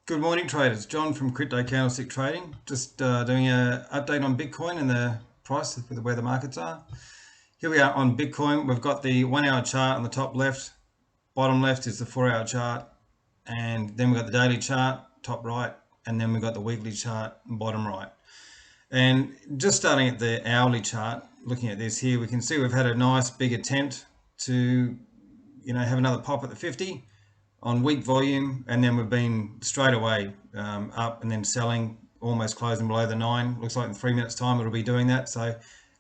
Good morning, traders. John from Crypto Candlestick Trading. Just doing an update on Bitcoin and the price, where the markets are. Here we are on Bitcoin. We've got the 1 hour chart on the top left. Bottom left is the 4 hour chart. And then we've got the daily chart, top right. And then we've got the weekly chart, bottom right. And just starting at the hourly chart, looking at this here, we can see we've had a nice big attempt to, have another pop at the 50 on weak volume, and then we've been straight away up and then selling, almost closing below the 9. Looks like in 3 minutes time it'll be doing that, so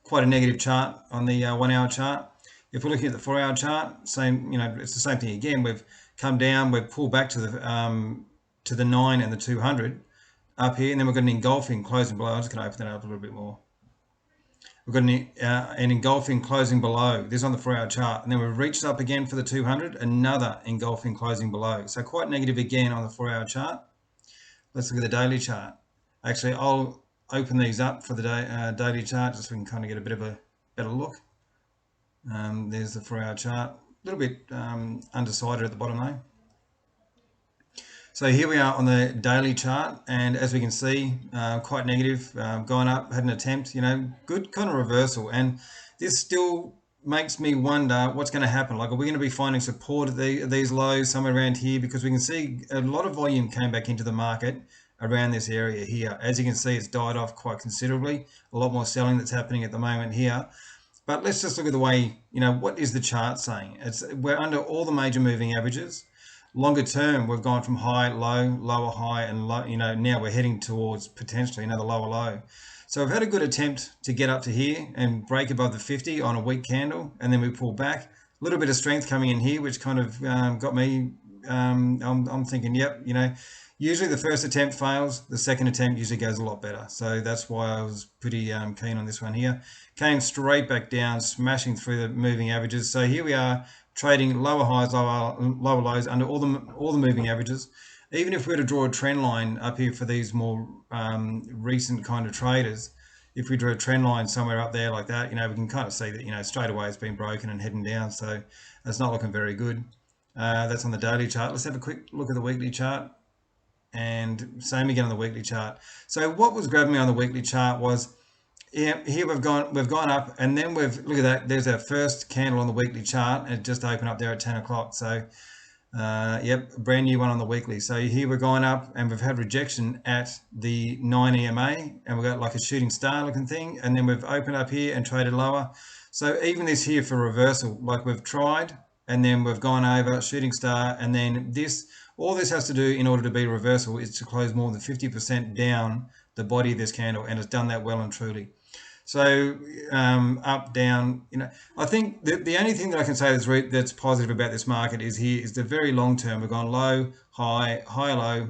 quite a negative chart on the 1 hour chart. If we're looking at the 4 hour chart, same, it's the same thing again. We've come down, we've pulled back to the 9 and the 200 up here, and then we've got an engulfing closing below. I'm just going to open that up a little bit more. We've got an engulfing closing below. This on the 4 hour chart. And then we've reached up again for the 200, another engulfing closing below. So quite negative again on the 4 hour chart. Let's look at the daily chart. Actually, I'll open these up for the daily chart just so we can kind of get a bit of a better look. There's the 4 hour chart. A little bit undecided at the bottom though. So here we are on the daily chart, and as we can see, quite negative, gone up, had an attempt, good kind of reversal. And this still makes me wonder what's going to happen. Like, are we going to be finding support at these lows somewhere around here? Because we can see a lot of volume came back into the market around this area here. As you can see, it's died off quite considerably. A lot more selling that's happening at the moment here. But let's just look at the way, what is the chart saying? We're under all the major moving averages. Longer term, we've gone from high, low, lower, high, and low, now we're heading towards potentially another lower low. So we've had a good attempt to get up to here and break above the 50 on a weak candle, and then we pull back. A little bit of strength coming in here, which kind of got me, I'm thinking, yep, usually the first attempt fails, the second attempt usually goes a lot better. So that's why I was pretty keen on this one here. Came straight back down, smashing through the moving averages. So here we are, trading lower highs, lower lows under all the moving averages. Even if we were to draw a trend line up here for these more recent kind of traders, if we drew a trend line somewhere up there like that, we can kind of see that, straight away it's been broken and heading down. So it's not looking very good. That's on the daily chart. Let's have a quick look at the weekly chart. And same again on the weekly chart. So what was grabbing me on the weekly chart was, here we've gone up, and then look at that, there's our first candle on the weekly chart, and it just opened up there at 10 o'clock. So yep, a brand new one on the weekly. So here we're going up, and we've had rejection at the 9 EMA, and we've got like a shooting star looking thing, and then we've opened up here and traded lower. So even this here for reversal, like we've tried, and then we've gone over shooting star, and then all this has to do in order to be reversal is to close more than 50% down the body of this candle, and it's done that well and truly. So up, down, I think the only thing that I can say that's positive about this market is the very long term. We've gone low, high, high, low,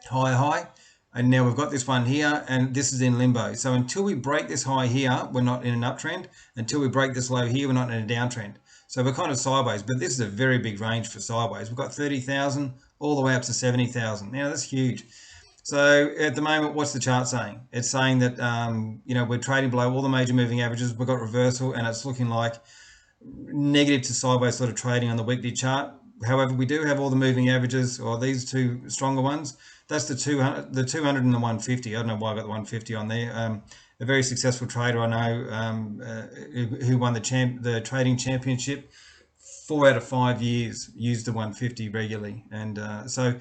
high, high, and now we've got this one here, and this is in limbo. So until we break this high here, we're not in an uptrend. Until we break this low here, we're not in a downtrend. So we're kind of sideways, but this is a very big range for sideways. We've got 30,000 all the way up to 70,000. Now that's huge. So at the moment, what's the chart saying? It's saying that, we're trading below all the major moving averages. We've got reversal, and it's looking like negative to sideways sort of trading on the weekly chart. However, we do have all the moving averages, or these two stronger ones. That's the 200 and the 150. I don't know why I got the 150 on there. A very successful trader I know who won the trading championship 4 out of 5 years used the 150 regularly. And so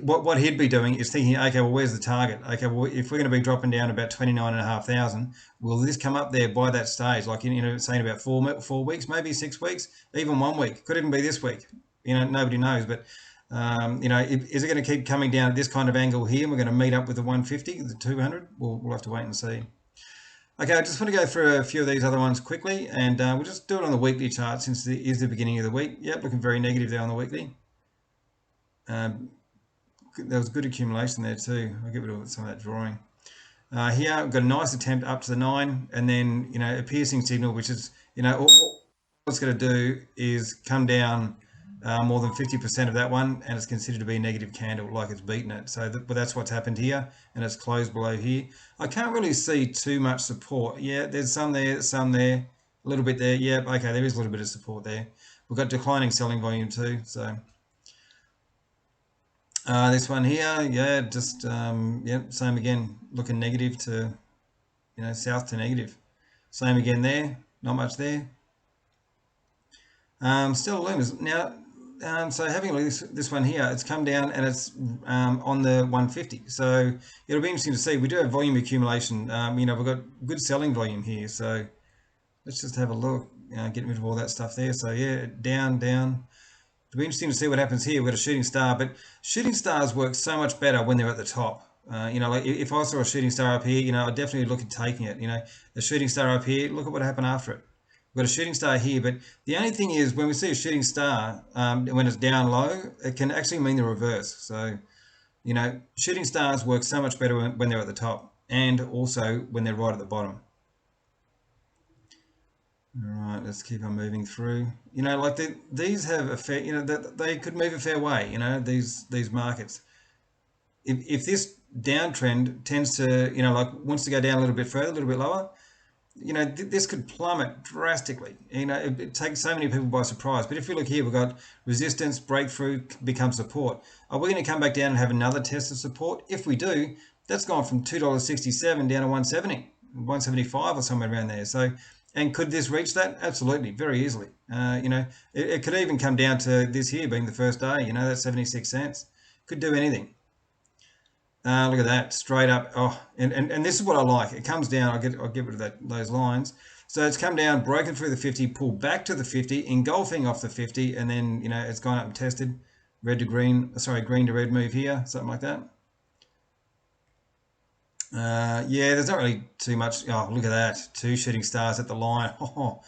what he'd be doing is thinking, okay, well, where's the target? Okay, well, if we're going to be dropping down about 29,500, will this come up there by that stage? Like, saying about 4 weeks, maybe 6 weeks, even 1 week, could even be this week. Nobody knows. But, is it going to keep coming down at this kind of angle here? And we're going to meet up with the 150, the 200? We'll have to wait and see. Okay, I just want to go through a few of these other ones quickly, and we'll just do it on the weekly chart since it is the beginning of the week. Yep, looking very negative there on the weekly. There was good accumulation there too. I'll give it some of that drawing. Here, we've got a nice attempt up to the 9, and then, a piercing signal, which is, all it's going to do is come down more than 50% of that one, and it's considered to be a negative candle, like it's beaten it. So but that's what's happened here, and it's closed below here. I can't really see too much support. Yeah, there's some there, a little bit there. Yeah, okay, there is a little bit of support there. We've got declining selling volume too. So This one here, yeah, just yeah, same again, looking negative to, south to negative. Same again there, not much there. Still Lumas. Now, so having a look at this one here, it's come down and it's on the 150. So it'll be interesting to see. We do have volume accumulation. We've got good selling volume here. So let's just have a look, get rid of all that stuff there. So yeah, down, down. It'll be interesting to see what happens here. We've got a shooting star, but shooting stars work so much better when they're at the top. Like if I saw a shooting star up here, I'd definitely look at taking it. A shooting star up here, look at what happened after it. We've got a shooting star here, but the only thing is when we see a shooting star, when it's down low, it can actually mean the reverse. So, shooting stars work so much better when they're at the top and also when they're right at the bottom. All right, let's keep on moving through. Like these have a fair, they could move a fair way, these markets. If this downtrend tends to, like wants to go down a little bit further, a little bit lower, this could plummet drastically. It takes so many people by surprise. But if we look here, we've got resistance, breakthrough, become support. Are we going to come back down and have another test of support? If we do, that's gone from $2.67 down to 170, 175 or somewhere around there. So, and could this reach that? Absolutely, very easily. It could even come down to this here being the first day. That's 76 cents. Could do anything. Look at that, straight up. Oh, and this is what I like. It comes down. I'll get rid of those lines. So it's come down, broken through the 50, pulled back to the 50, engulfing off the 50, and then it's gone up and tested. Red to green, sorry, green to red move here, something like that. Yeah, there's not really too much. Oh, look at that, 2 shooting stars at the line. Oh,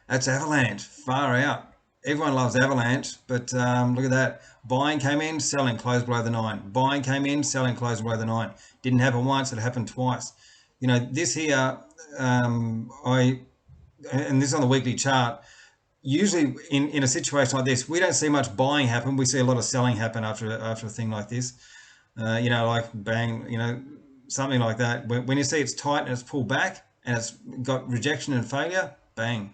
that's avalanche, far out. Everyone loves avalanche, but look at that. Buying came in, selling, closed below the 9. Buying came in, selling, closed below the 9. Didn't happen once, it happened twice. This here, and this is on the weekly chart. Usually in a situation like this, we don't see much buying happen. We see a lot of selling happen after a thing like this. Like bang, something like that. When you see it's tight and it's pulled back and it's got rejection and failure, bang.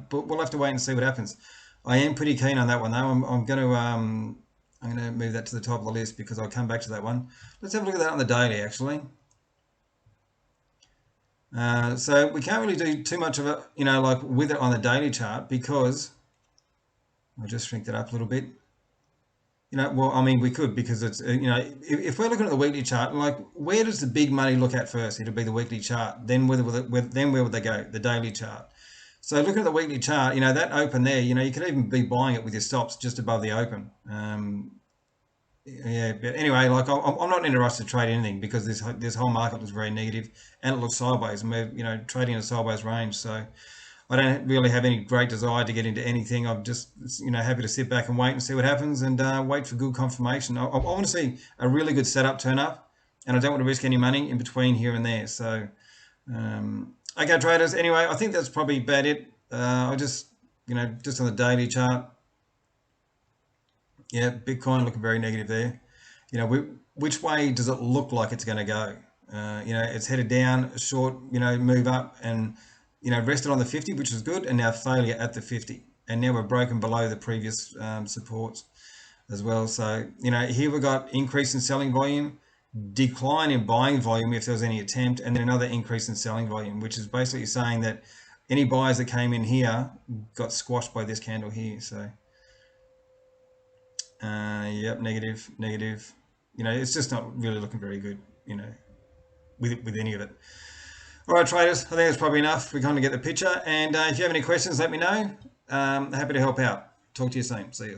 But we'll have to wait and see what happens. I am pretty keen on that one though. I'm going to move that to the top of the list because I'll come back to that one. Let's have a look at that on the daily actually. So we can't really do too much of it, like with it on the daily chart because I'll just shrink that up a little bit. Well, I mean, we could because it's, if we're looking at the weekly chart, like where does the big money look at first? It'll be the weekly chart. Then where would they go? The daily chart. So looking at the weekly chart, that open there, you could even be buying it with your stops just above the open. Yeah, but anyway, like I'm not in a rush to trade anything because this whole market looks very negative and it looks sideways, and we're trading in a sideways range. So I don't really have any great desire to get into anything. I'm just happy to sit back and wait and see what happens and wait for good confirmation. I want to see a really good setup turn up, and I don't want to risk any money in between here and there. So. Okay, traders. Anyway, I think that's probably about it. I just, just on the daily chart. Yeah, Bitcoin looking very negative there. Which way does it look like it's going to go? It's headed down, a short, move up, and rested on the 50, which is good, and now failure at the 50, and now we're broken below the previous supports as well. So here we've got increase in selling volume, decline in buying volume if there was any attempt, and then another increase in selling volume, which is basically saying that any buyers that came in here got squashed by this candle here. So yep, negative. It's just not really looking very good, with any of it. All right, traders, I think that's probably enough. We kind of get the picture, and if you have any questions, let me know. Happy to help out. Talk to you soon. See you.